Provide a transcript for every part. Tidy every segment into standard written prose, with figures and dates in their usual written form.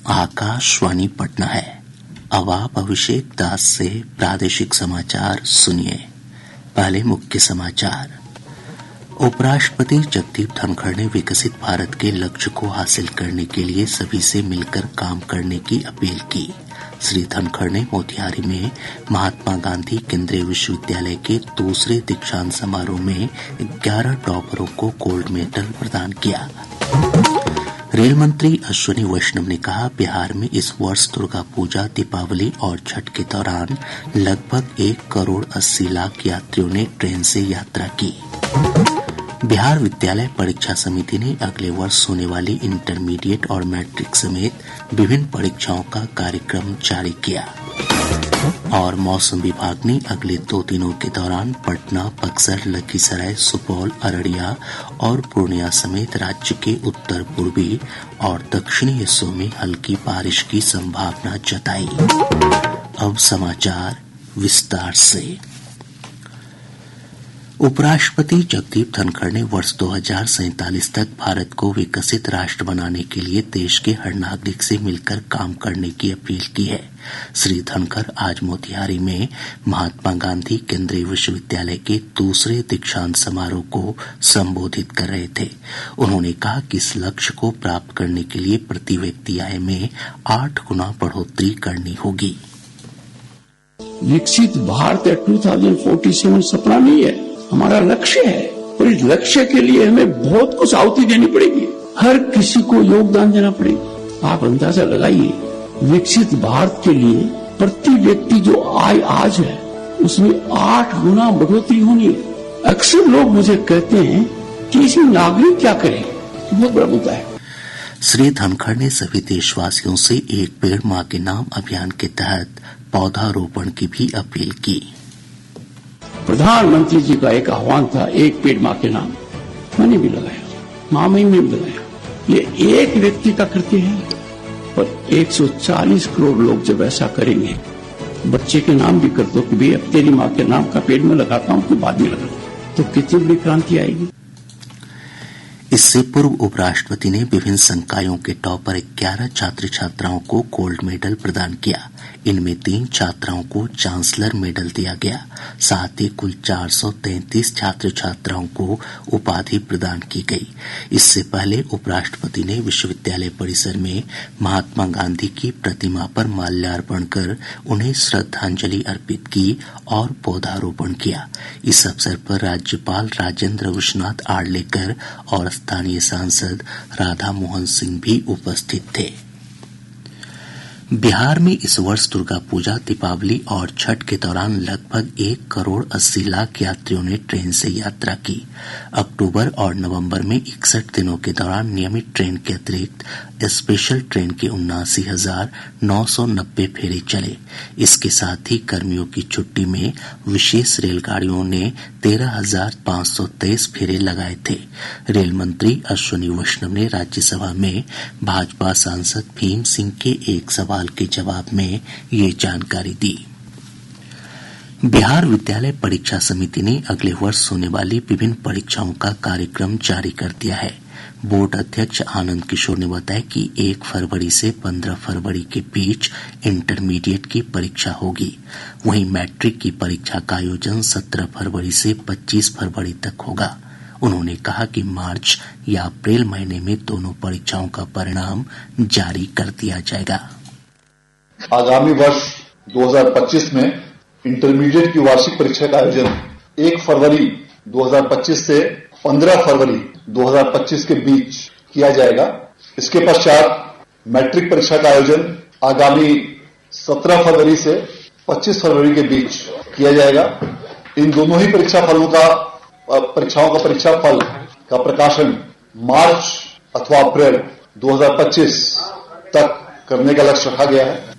आकाशवाणी पटना है। अब आप अभिषेक दास से प्रादेशिक समाचार सुनिए। पहले मुख्य समाचार। उपराष्ट्रपति जगदीप धनखड़ ने विकसित भारत के लक्ष्य को हासिल करने के लिए सभी से मिलकर काम करने की अपील की। श्री धनखड़ ने मोतिहारी में महात्मा गांधी केंद्रीय विश्वविद्यालय के दूसरे दीक्षांत समारोह में 11 टॉपरों को गोल्ड मेडल प्रदान किया। रेल मंत्री अश्विनी वैष्णव ने कहा, बिहार में इस वर्ष दुर्गा पूजा, दीपावली और छठ के दौरान लगभग 1,80,00,000 यात्रियों ने ट्रेन से यात्रा की। बिहार विद्यालय परीक्षा समिति ने अगले वर्ष होने वाली इंटरमीडिएट और मैट्रिक समेत विभिन्न परीक्षाओं का कार्यक्रम जारी किया। और मौसम विभाग ने अगले 2 दिनों के दौरान पटना, बक्सर, लखीसराय, सुपौल, अररिया और पूर्णिया समेत राज्य के उत्तर पूर्वी और दक्षिणी हिस्सों में हल्की बारिश की संभावना जताई। अब समाचार विस्तार से। उपराष्ट्रपति जगदीप धनखड़ ने वर्ष 2047 तक भारत को विकसित राष्ट्र बनाने के लिए देश के हर नागरिक से मिलकर काम करने की अपील की है। श्री धनखड़ आज मोतिहारी में महात्मा गांधी केंद्रीय विश्वविद्यालय के दूसरे दीक्षांत समारोह को संबोधित कर रहे थे। उन्होंने कहा कि इस लक्ष्य को प्राप्त करने के लिए प्रति व्यक्ति आय में 8 गुना बढ़ोतरी करनी होगी। विकसित भारत 2047 सपना नहीं है, हमारा लक्ष्य है और इस लक्ष्य के लिए हमें बहुत कुछ आहुति देनी पड़ेगी। हर किसी को योगदान देना पड़ेगा। आप अंदाजा लगाइए, विकसित भारत के लिए प्रति व्यक्ति जो आय आज है उसमें 8 गुना बढ़ोतरी होनी है। अक्सर लोग मुझे कहते हैं कि इसी नागरिक क्या करे, बहुत बड़ा मुद्दा है। श्री धनखड़ ने सभी देशवासियों से एक पेड़ मां के नाम अभियान के तहत पौधारोपण की भी अपील की। प्रधानमंत्री जी का एक आह्वान था, एक पेड़ मां के नाम, मैंने भी लगाया, मां महीने में भी लगाया। ये एक व्यक्ति का कृत्य है, पर 140 करोड़ लोग जब ऐसा करेंगे, बच्चे के नाम भी कर दो कि भाई अब तेरी मां के नाम का पेड़ में लगाता हूं, तो बाद में लगा, तो कितनी बड़ी क्रांति आएगी। इससे पूर्व उपराष्ट्रपति ने विभिन्न संकायों के टॉपर 11 छात्र छात्राओं को गोल्ड मेडल प्रदान किया। इनमें 3 छात्राओं को चांसलर मेडल दिया गया। साथ ही कुल 433 छात्र छात्राओं को उपाधि प्रदान की गई। इससे पहले उपराष्ट्रपति ने विश्वविद्यालय परिसर में महात्मा गांधी की प्रतिमा पर माल्यार्पण कर उन्हें श्रद्धांजलि अर्पित की और पौधारोपण किया। इस अवसर पर राज्यपाल राजेंद्र विश्वनाथ आर्लेकर और स्थानीय सांसद राधा मोहन सिंह भी उपस्थित थे। बिहार में इस वर्ष दुर्गा पूजा, दीपावली और छठ के दौरान लगभग 1,80,00,000 यात्रियों ने ट्रेन से यात्रा की। अक्टूबर और नवंबर में 61 दिनों के दौरान नियमित ट्रेन के अतिरिक्त स्पेशल ट्रेन के 79,990 फेरे चले। इसके साथ ही गर्मियों की छुट्टी में विशेष रेलगाड़ियों ने 13,523 फेरे लगाए थे। रेल मंत्री अश्विनी वैष्णव ने राज्यसभा में भाजपा सांसद भीम सिंह के एक सवाल के जवाब में ये जानकारी दी। बिहार विद्यालय परीक्षा समिति ने अगले वर्ष होने वाली विभिन्न परीक्षाओं का कार्यक्रम जारी कर दिया है। बोर्ड अध्यक्ष आनंद किशोर ने बताया कि 1 फरवरी से 15 फरवरी के बीच इंटरमीडिएट की परीक्षा होगी। वहीं मैट्रिक की परीक्षा का आयोजन 17 फरवरी से 25 फरवरी तक होगा। उन्होंने कहा कि मार्च या अप्रैल महीने में दोनों परीक्षाओं का परिणाम जारी कर दिया जाएगा। आगामी वर्ष 2025 में इंटरमीडिएट की वार्षिक परीक्षा का आयोजन 1 फरवरी 2025 से 15 फरवरी 2025 के बीच किया जाएगा। इसके पश्चात मैट्रिक परीक्षा का आयोजन आगामी 17 फरवरी से 25 फरवरी के बीच किया जाएगा। इन दोनों ही परीक्षाओं का परीक्षा फल का प्रकाशन मार्च अथवा अप्रैल 2025 तक करने का लक्ष्य रखा गया है।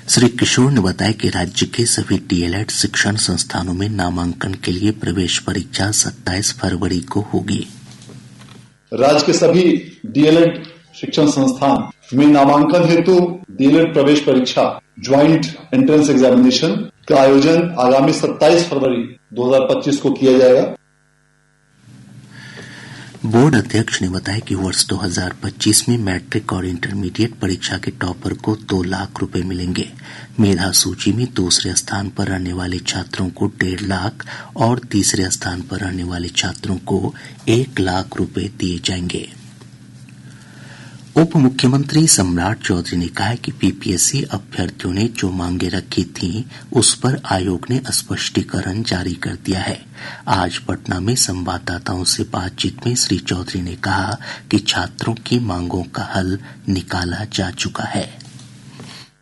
श्री किशोर ने बताया कि राज्य के सभी डीएलएड शिक्षण संस्थानों में नामांकन के लिए प्रवेश परीक्षा 27 फरवरी को होगी। राज्य के सभी डीएलएड शिक्षण संस्थान में नामांकन हेतु डीएलएड प्रवेश परीक्षा ज्वाइंट एंट्रेंस एग्जामिनेशन का आयोजन आगामी 27 फरवरी 2025 को किया जाएगा। बोर्ड अध्यक्ष ने बताया कि वर्ष 2025 में मैट्रिक और इंटरमीडिएट परीक्षा के टॉपर को 2 लाख रुपए मिलेंगे। मेधा सूची में दूसरे स्थान पर रहने वाले छात्रों को 1.5 लाख और तीसरे स्थान पर रहने वाले छात्रों को 1 लाख रुपए दिए जाएंगे। उप मुख्यमंत्री सम्राट चौधरी ने कहा है कि पीपीएससी अभ्यर्थियों ने जो मांगे रखी थीं, उस पर आयोग ने स्पष्टीकरण जारी कर दिया है। आज पटना में संवाददाताओं से बातचीत में श्री चौधरी ने कहा कि छात्रों की मांगों का हल निकाला जा चुका है।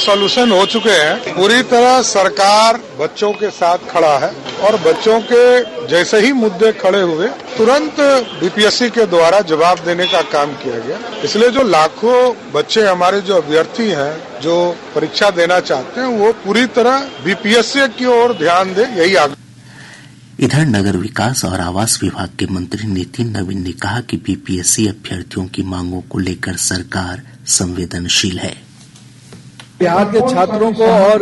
सॉल्यूशन हो चुके हैं। पूरी तरह सरकार बच्चों के साथ खड़ा है और बच्चों के जैसे ही मुद्दे खड़े हुए तुरंत बीपीएससी के द्वारा जवाब देने का काम किया गया। इसलिए जो लाखों बच्चे हमारे जो अभ्यर्थी हैं, जो परीक्षा देना चाहते हैं, वो पूरी तरह बीपीएससी की ओर ध्यान दें, यही आग्रह। इधर नगर विकास और आवास विभाग के मंत्री नितिन नवीन ने कहा कि बीपीएससी अभ्यर्थियों की मांगों को लेकर सरकार संवेदनशील है। बिहार के छात्रों को और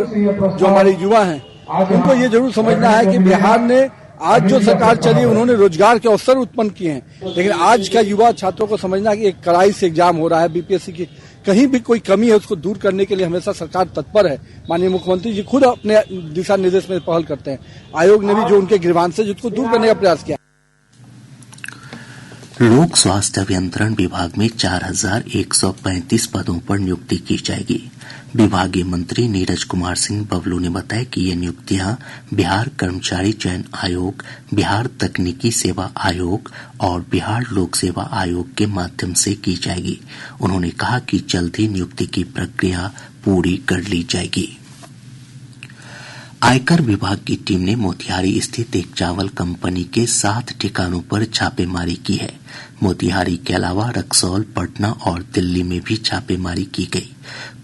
जो हमारे युवा हैं, उनको ये जरूर समझना है कि बिहार ने आज जो सरकार चली, उन्होंने रोजगार के अवसर उत्पन्न किए हैं, लेकिन आज का युवा छात्रों को समझना है कि एक कड़ाई से एग्जाम हो रहा है, बीपीएससी की कहीं भी कोई कमी है उसको दूर करने के लिए हमेशा सरकार तत्पर है। माननीय मुख्यमंत्री जी खुद अपने दिशा निर्देश में पहल करते हैं। आयोग ने भी जो उनके ग्रीवांस है उसको दूर करने का प्रयास किया। लोक स्वास्थ्य अभियंत्रण विभाग में 4135 पदों पर नियुक्ति की जाएगी। विभागीय मंत्री नीरज कुमार सिंह बबलू ने बताया कि ये नियुक्तियां बिहार कर्मचारी चयन आयोग, बिहार तकनीकी सेवा आयोग और बिहार लोक सेवा आयोग के माध्यम से की जाएगी। उन्होंने कहा कि जल्द ही नियुक्ति की प्रक्रिया पूरी कर ली जाएगी। आयकर विभाग की टीम ने मोतिहारी स्थित एक चावल कंपनी के 7 ठिकानों पर छापेमारी की है। मोतिहारी के अलावा रक्सौल, पटना और दिल्ली में भी छापेमारी की गई।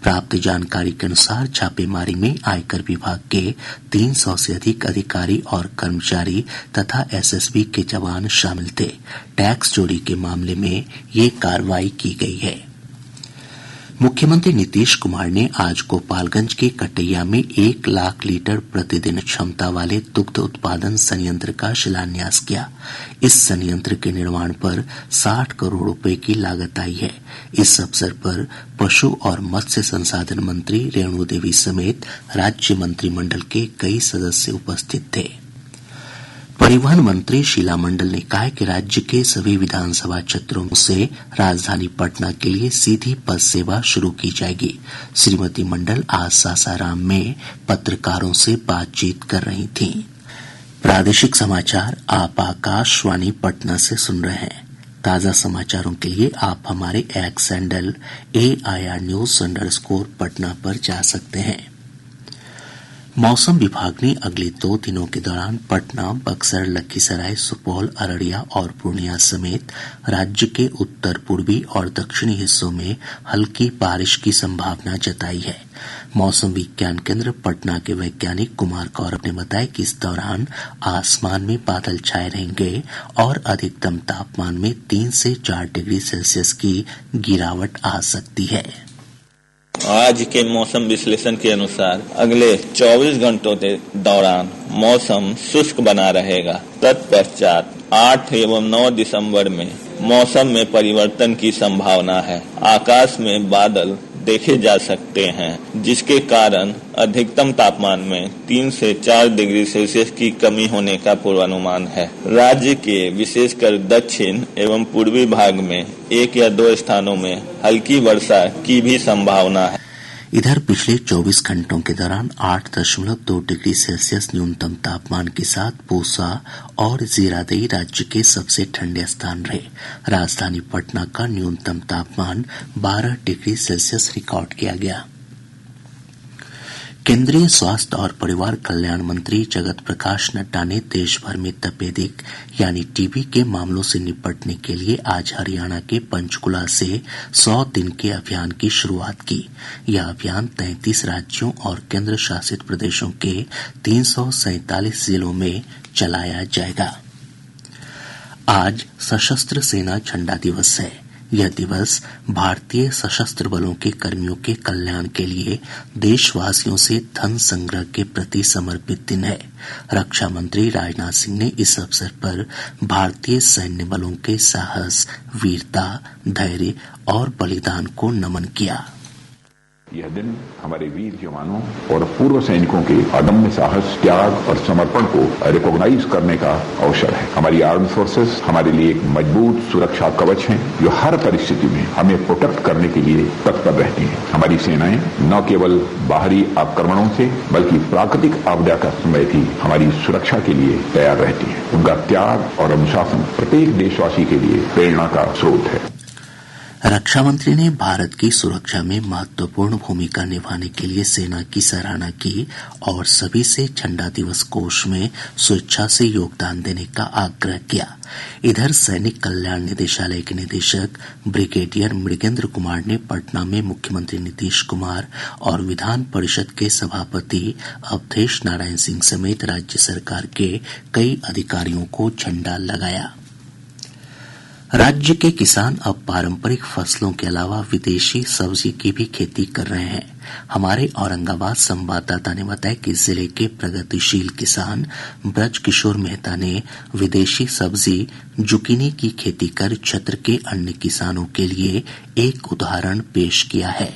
प्राप्त जानकारी के अनुसार छापेमारी में आयकर विभाग के 300 से अधिक अधिकारी और कर्मचारी तथा एसएसबी के जवान शामिल थे। टैक्स चोरी के मामले में ये कार्रवाई की गई है। मुख्यमंत्री नीतीश कुमार ने आज गोपालगंज के कटैया में 1 लाख लीटर प्रतिदिन क्षमता वाले दुग्ध उत्पादन संयंत्र का शिलान्यास किया। इस संयंत्र के निर्माण पर 60 करोड़ रुपए की लागत आई है। इस अवसर पर पशु और मत्स्य संसाधन मंत्री रेणु देवी समेत राज्य मंत्रिमंडल के कई सदस्य उपस्थित थे। परिवहन मंत्री शीला मंडल ने कहा है कि राज्य के सभी विधानसभा क्षेत्रों से राजधानी पटना के लिए सीधी बस सेवा शुरू की जाएगी। श्रीमती मंडल आज सासाराम में पत्रकारों से बातचीत कर रही थीं। प्रादेशिक समाचार आप आकाशवाणी पटना से सुन रहे हैं। ताजा समाचारों के लिए आप हमारे x handle AIR News_ Patna पर जा सकते हैं। मौसम विभाग ने अगले 2 दिनों के दौरान पटना, बक्सर, लखीसराय, सुपौल, अररिया और पूर्णिया समेत राज्य के उत्तर पूर्वी और दक्षिणी हिस्सों में हल्की बारिश की संभावना जताई है। मौसम विज्ञान केंद्र पटना के वैज्ञानिक कुमार गौरव ने बताया कि इस दौरान आसमान में बादल छाए रहेंगे और अधिकतम तापमान में 3 से 4 डिग्री सेल्सियस की गिरावट आ सकती है। आज के मौसम विश्लेषण के अनुसार अगले 24 घंटों के दौरान मौसम शुष्क बना रहेगा। तत्पश्चात 8 एवं 9 दिसंबर में मौसम में परिवर्तन की संभावना है। आकाश में बादल देखे जा सकते हैं, जिसके कारण अधिकतम तापमान में 3 से 4 डिग्री सेल्सियस की कमी होने का पूर्वानुमान है। राज्य के विशेषकर दक्षिण एवं पूर्वी भाग में 1 या 2 स्थानों में हल्की वर्षा की भी संभावना है। इधर पिछले 24 घंटों के दौरान 8.2 डिग्री सेल्सियस न्यूनतम तापमान के साथ पूसा और जीरादेई राज्य के सबसे ठंडे स्थान रहे। राजधानी पटना का न्यूनतम तापमान 12 डिग्री सेल्सियस रिकॉर्ड किया गया। केंद्रीय स्वास्थ्य और परिवार कल्याण मंत्री जगत प्रकाश नड्डा ने देश भर में तपेदिक यानी टीबी के मामलों से निपटने के लिए आज हरियाणा के पंचकुला से 100 दिन के अभियान की शुरुआत की। यह अभियान 33 राज्यों और केंद्र शासित प्रदेशों के 347 जिलों में चलाया जाएगा। आज सशस्त्र सेना झंडा दिवस है। यह दिवस भारतीय सशस्त्र बलों के कर्मियों के कल्याण के लिए देशवासियों से धन संग्रह के प्रति समर्पित दिन है। रक्षा मंत्री राजनाथ सिंह ने इस अवसर पर भारतीय सैन्य बलों के साहस, वीरता, धैर्य और बलिदान को नमन किया। यह दिन हमारे वीर जवानों और पूर्व सैनिकों के अदम्य साहस, त्याग और समर्पण को रिकॉग्नाइज करने का अवसर है। हमारी आर्म्ड फोर्सेस हमारे लिए एक मजबूत सुरक्षा कवच हैं, जो हर परिस्थिति में हमें प्रोटेक्ट करने के लिए तत्पर रहती हैं। हमारी सेनाएं न केवल बाहरी आक्रमणों से बल्कि प्राकृतिक आपदा का समय भी हमारी सुरक्षा के लिए तैयार रहती हैं। उनका त्याग और अनुशासन प्रत्येक देशवासी के लिए प्रेरणा का स्रोत है। रक्षा मंत्री ने भारत की सुरक्षा में महत्वपूर्ण भूमिका निभाने के लिए सेना की सराहना की और सभी से झंडा दिवस कोष में स्वेच्छा से योगदान देने का आग्रह किया। इधर सैनिक कल्याण निदेशालय के निदेशक ब्रिगेडियर मृगेंद्र कुमार ने पटना में मुख्यमंत्री नीतीश कुमार और विधान परिषद के सभापति अवधेश नारायण सिंह समेत राज्य सरकार के कई अधिकारियों को झंडा लगाया। राज्य के किसान अब पारंपरिक फसलों के अलावा विदेशी सब्जी की भी खेती कर रहे हैं। हमारे औरंगाबाद संवाददाता ने बताया कि जिले के प्रगतिशील किसान ब्रज किशोर मेहता ने विदेशी सब्जी जुकीनी की खेती कर क्षेत्र के अन्य किसानों के लिए एक उदाहरण पेश किया है।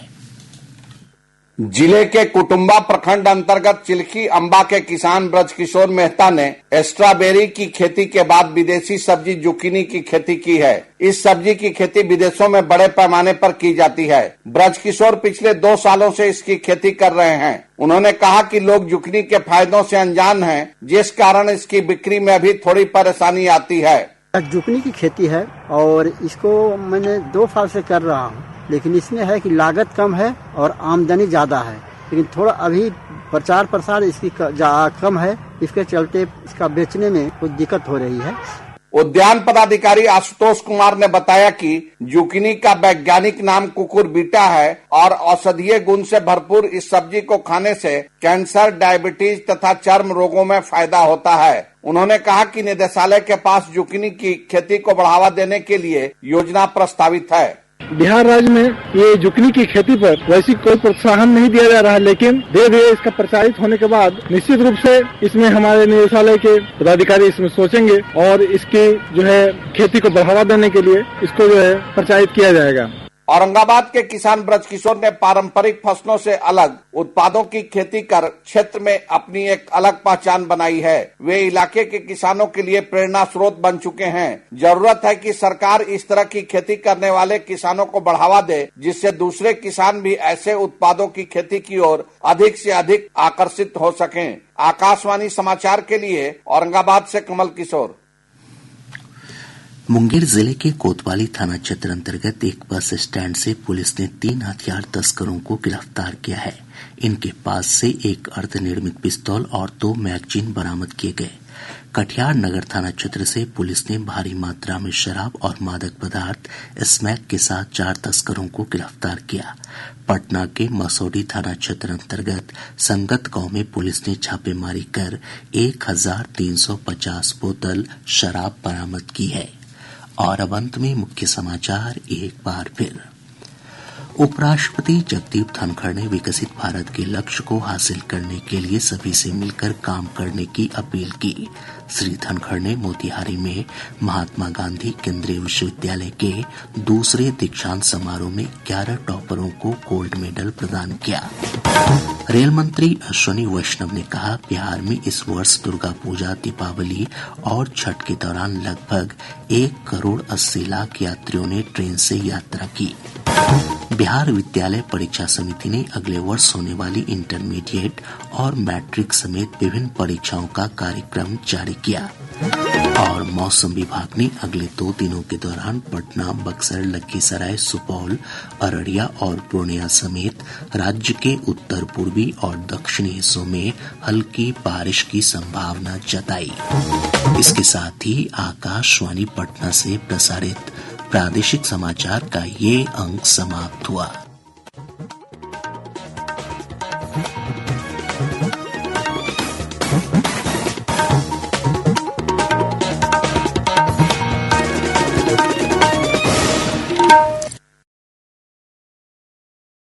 जिले के कुटुम्बा प्रखंड अंतर्गत चिल्की अम्बा के किसान ब्रज किशोर मेहता ने स्ट्रॉबेरी की खेती के बाद विदेशी सब्जी जुकीनी की खेती की है। इस सब्जी की खेती विदेशों में बड़े पैमाने पर की जाती है। ब्रज किशोर पिछले 2 सालों से इसकी खेती कर रहे हैं। उन्होंने कहा कि लोग जुकीनी के फायदों से अनजान हैं, जिस कारण इसकी बिक्री में भी थोड़ी परेशानी आती है। जुकीनी की खेती है और इसको मैंने 2 साल से कर रहा हूँ, लेकिन इसमें है कि लागत कम है और आमदनी ज्यादा है, लेकिन थोड़ा अभी प्रचार प्रसार इसकी कम है। इसके चलते इसका बेचने में कुछ दिक्कत हो रही है। उद्यान पदाधिकारी आशुतोष कुमार ने बताया कि जुकीनी का वैज्ञानिक नाम कुकुरबिटा है और औषधीय गुण से भरपूर इस सब्जी को खाने से कैंसर, डायबिटीज तथा चर्म रोगों में फायदा होता है। उन्होंने कहा कि निदेशालय के पास जुकीनी की खेती को बढ़ावा देने के लिए योजना प्रस्तावित है। बिहार राज्य में ये जुकीनी की खेती पर वैसी कोई प्रोत्साहन नहीं दिया जा रहा है, लेकिन धीरे धीरे इसका प्रचारित होने के बाद निश्चित रूप से इसमें हमारे निदेशालय के पदाधिकारी इसमें सोचेंगे और इसकी जो है खेती को बढ़ावा देने के लिए इसको जो है प्रचारित किया जाएगा। औरंगाबाद के किसान ब्रज किशोर ने पारंपरिक फसलों से अलग उत्पादों की खेती कर क्षेत्र में अपनी एक अलग पहचान बनाई है। वे इलाके के किसानों के लिए प्रेरणा स्रोत बन चुके हैं। जरूरत है कि सरकार इस तरह की खेती करने वाले किसानों को बढ़ावा दे, जिससे दूसरे किसान भी ऐसे उत्पादों की खेती की ओर अधिक से अधिक आकर्षित हो सकें। आकाशवाणी समाचार के लिए औरंगाबाद से कमल किशोर। मुंगेर जिले के कोतवाली थाना क्षेत्र अंतर्गत एक बस स्टैंड से पुलिस ने 3 हथियार तस्करों को गिरफ्तार किया है। इनके पास से एक अर्धनिर्मित पिस्तौल और 2 मैगजीन बरामद किए गए। कटिहार नगर थाना क्षेत्र से पुलिस ने भारी मात्रा में शराब और मादक पदार्थ स्मैक के साथ 4 तस्करों को गिरफ्तार किया। पटना के मसौडी थाना क्षेत्र अंतर्गत संगत गांव में पुलिस ने छापेमारी कर 1350 बोतल शराब बरामद की है। और अब अंत में मुख्य समाचार एक बार फिर। उपराष्ट्रपति जगदीप धनखड़ ने विकसित भारत के लक्ष्य को हासिल करने के लिए सभी से मिलकर काम करने की अपील की। श्री धनखड़ ने मोतिहारी में महात्मा गांधी केंद्रीय विश्वविद्यालय के दूसरे दीक्षांत समारोह में 11 टॉपरों को गोल्ड मेडल प्रदान किया। रेल मंत्री अश्विनी वैष्णव ने कहा, बिहार में इस वर्ष दुर्गा पूजा, दीपावली और छठ के दौरान लगभग 1 करोड़ 80 लाख यात्रियों ने ट्रेन से यात्रा की। बिहार विद्यालय परीक्षा समिति ने अगले वर्ष होने वाली इंटरमीडिएट और मैट्रिक समेत विभिन्न परीक्षाओं का कार्यक्रम जारी किया। और मौसम विभाग ने अगले 2 दिनों के दौरान पटना, बक्सर, लखीसराय, सुपौल, अररिया और पूर्णिया समेत राज्य के उत्तर पूर्वी और दक्षिणी हिस्सों में हल्की बारिश की संभावना जताई। इसके साथ ही आकाशवाणी पटना से प्रसारित प्रादेशिक समाचार का ये अंक समाप्त हुआ।